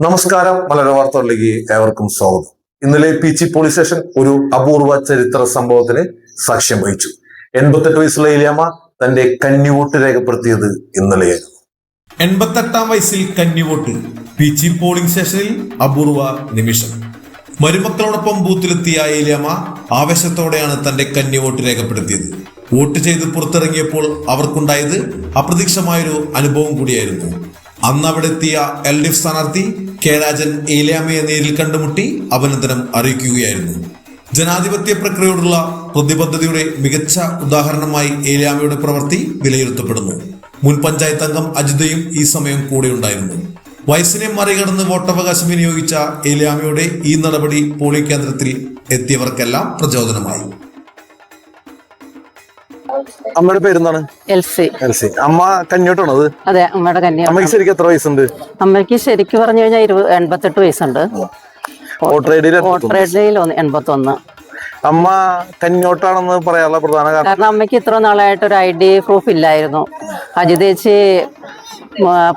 നമസ്കാരം. മലയാള വാർത്തകളിലേക്ക് ഏവർക്കും സ്വാഗതം. ഇന്നലെ പീച്ചി പോലീസ് സ്റ്റേഷൻ ഒരു അപൂർവ ചരിത്ര സംഭവത്തിന് സാക്ഷ്യം വഹിച്ചു. 88 വയസ്സുള്ള ഏലിയാമ്മ തന്റെ കന്നിവോട്ട് രേഖപ്പെടുത്തിയത് ഇന്നലെയായിരുന്നു. 88-ാം വയസ്സിൽ കന്നിവോട്ട്. പീച്ചി പോളിംഗ് സ്റ്റേഷനിൽ അപൂർവ നിമിഷം. മരുമക്കളോടൊപ്പം ബൂത്തിലെത്തിയ ഏലിയാമ്മ ആവേശത്തോടെയാണ് തന്റെ കന്നിവോട്ട് രേഖപ്പെടുത്തിയത്. വോട്ട് ചെയ്ത് പുറത്തിറങ്ങിയപ്പോൾ അവർക്കുണ്ടായത് അപ്രതീക്ഷിതമായൊരു അനുഭവം കൂടിയായിരുന്നു. അന്ന് അവിടെ എത്തിയ LDF സ്ഥാനാർത്ഥി കെ രാജൻ ഏലിയാമ്മയെ നേരിൽ കണ്ടുമുട്ടി അഭിനന്ദനം അറിയിക്കുകയായിരുന്നു. ജനാധിപത്യ പ്രക്രിയയോടുള്ള പ്രതിബദ്ധതയുടെ മികച്ച ഉദാഹരണമായി ഏലിയാമ്മയുടെ പ്രവൃത്തി വിലയിരുത്തപ്പെടുന്നു. മുൻ പഞ്ചായത്ത് അംഗം അജിതയും ഈ സമയം കൂടെയുണ്ടായിരുന്നു. വയസ്സിനെ മറികടന്ന് വോട്ടവകാശം വിനിയോഗിച്ച ഏലിയാമ്മയുടെ ഈ നടപടി പോളിംഗ് കേന്ദ്രത്തിൽ എത്തിയവർക്കെല്ലാം പ്രചോദനമായി. അമ്മയുടെ പേരെന്താണ്? എൽസി. എൽസി. അമ്മ കന്യോട്ടാണോ? അതെ, അമ്മയുടെ കന്യ. അമ്മയ്ക്ക് ശരിക്കും എത്ര വയസ്സുണ്ട്? അമ്മയ്ക്ക് ശരിക്കും പറഞ്ഞു കഴിഞ്ഞാൽ 88 വയസ്സുണ്ട്. വോട്ടർ ഐ ഡിയിൽ 81. അമ്മ കന്യോട്ടാണെന്ന് പറയാനുള്ള പ്രധാന കാരണം അമ്മയ്ക്ക് ഇത്ര നാളായിട്ട് ഒരു ID പ്രൂഫ് ഇല്ലായിരുന്നു. അജിതേച്ചി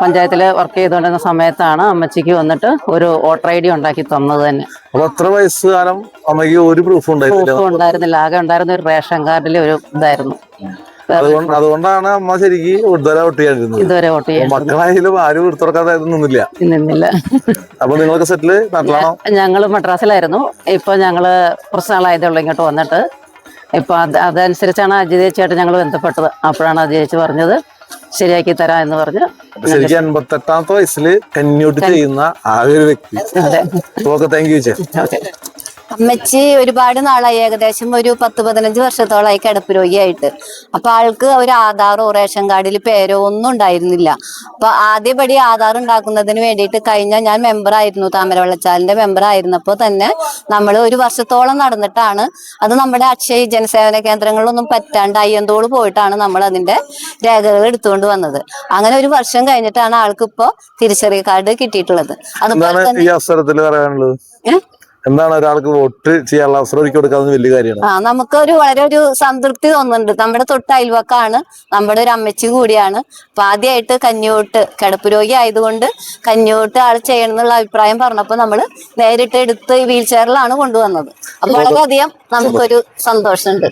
പഞ്ചായത്തില് വർക്ക് ചെയ്തുകൊണ്ടിരുന്ന സമയത്താണ് അമ്മച്ചിക്ക് വന്നിട്ട് ഒരു വോട്ടർ ID ഉണ്ടാക്കി തന്നത് തന്നെ. അപ്പൊ അത്ര വയസ്സുകാലം അമ്മയ്ക്ക് ഒരു പ്രൂഫ് ഉണ്ടായിരുന്നില്ല. ആകെ ഉണ്ടായിരുന്ന ഒരു റേഷൻ കാർഡിലെ ഒരു ഇതായിരുന്നു. അതുകൊണ്ടാണ് അമ്മ ശരിക്കും ഇതുവരെ വോട്ട് ചെയ്യാൻ. മക്കളായാലും ആരും എടുത്തുറക്കാതെ നിന്നില്ല. അപ്പൊ നിങ്ങളൊക്കെ സെറ്റില് നാട്ടിലാണോ? ഞങ്ങള് മദ്രാസിലായിരുന്നു. ഇപ്പൊ ഞങ്ങള് കുറച്ച് നാളായതുള്ളൂ ഇങ്ങോട്ട് വന്നിട്ട്. ഇപ്പൊ അതനുസരിച്ചാണ് അജിതേച്ചിയായിട്ട് ഞങ്ങൾ ബന്ധപ്പെട്ടത്. അപ്പോഴാണ് അജിതേച്ചി പറഞ്ഞത് ശരിയാക്കി തരാം എന്ന് പറഞ്ഞ്. ശരിക്കും 88-ാമത്തെ വയസ്സില് കന്യൂട്ട് ചെയ്യുന്ന ആ ഒരു വ്യക്തി. Thank you. അമ്മച്ചി ഒരുപാട് നാളായി, ഏകദേശം ഒരു 10-15 വർഷത്തോളമായി കിടപ്പ് രോഗിയായിട്ട്. അപ്പൊ ആൾക്ക് ഒരു ആധാറോ റേഷൻ കാർഡിൽ പേരോ ഒന്നും ഉണ്ടായിരുന്നില്ല. അപ്പൊ ആദ്യപടി ആധാർ ഉണ്ടാക്കുന്നതിന് വേണ്ടിയിട്ട് ഞാൻ മെമ്പറായിരുന്നു, താമരവെള്ളച്ചാലിന്റെ മെമ്പർ ആയിരുന്നപ്പോ തന്നെ നമ്മൾ ഒരു വർഷത്തോളം നടന്നിട്ടാണ് അത് നമ്മുടെ അക്ഷയ ജനസേവന കേന്ദ്രങ്ങളിലൊന്നും പറ്റാണ്ട് അയ്യന്തോട് പോയിട്ടാണ് നമ്മൾ അതിന്റെ രേഖകൾ എടുത്തുകൊണ്ട് വന്നത്. അങ്ങനെ ഒരു വർഷം കഴിഞ്ഞിട്ടാണ് ആൾക്ക് ഇപ്പോ തിരിച്ചറിയൽ കാർഡ് കിട്ടിയിട്ടുള്ളത്. അതുപോലെ തന്നെ എന്താണ് ഒരാൾക്ക് വോട്ട് ചെയ്യാനുള്ള അവസരം ഒരുക്കി കൊടുക്കാവുന്ന വലിയ കാര്യമാണ്. നമുക്ക് വളരെ ഒരു സംതൃപ്തി തോന്നുന്നുണ്ട്. നമ്മുടെ തൊട്ട് അയൽവക്കാണ്, നമ്മുടെ ഒരു അമ്മച്ചി കൂടിയാണ്. അപ്പൊ ആദ്യമായിട്ട് കഞ്ഞിവോട്ട്, കിടപ്പ് രോഗി ആയതുകൊണ്ട് കഞ്ഞിവോട്ട് ആൾ ചെയ്യണം എന്നുള്ള അഭിപ്രായം പറഞ്ഞപ്പോ നമ്മള് നേരിട്ട് എടുത്ത് വീൽ ചെയറിലാണ് കൊണ്ടുവന്നത്. അപ്പൊ വളരെയധികം നമുക്കൊരു സന്തോഷമുണ്ട്.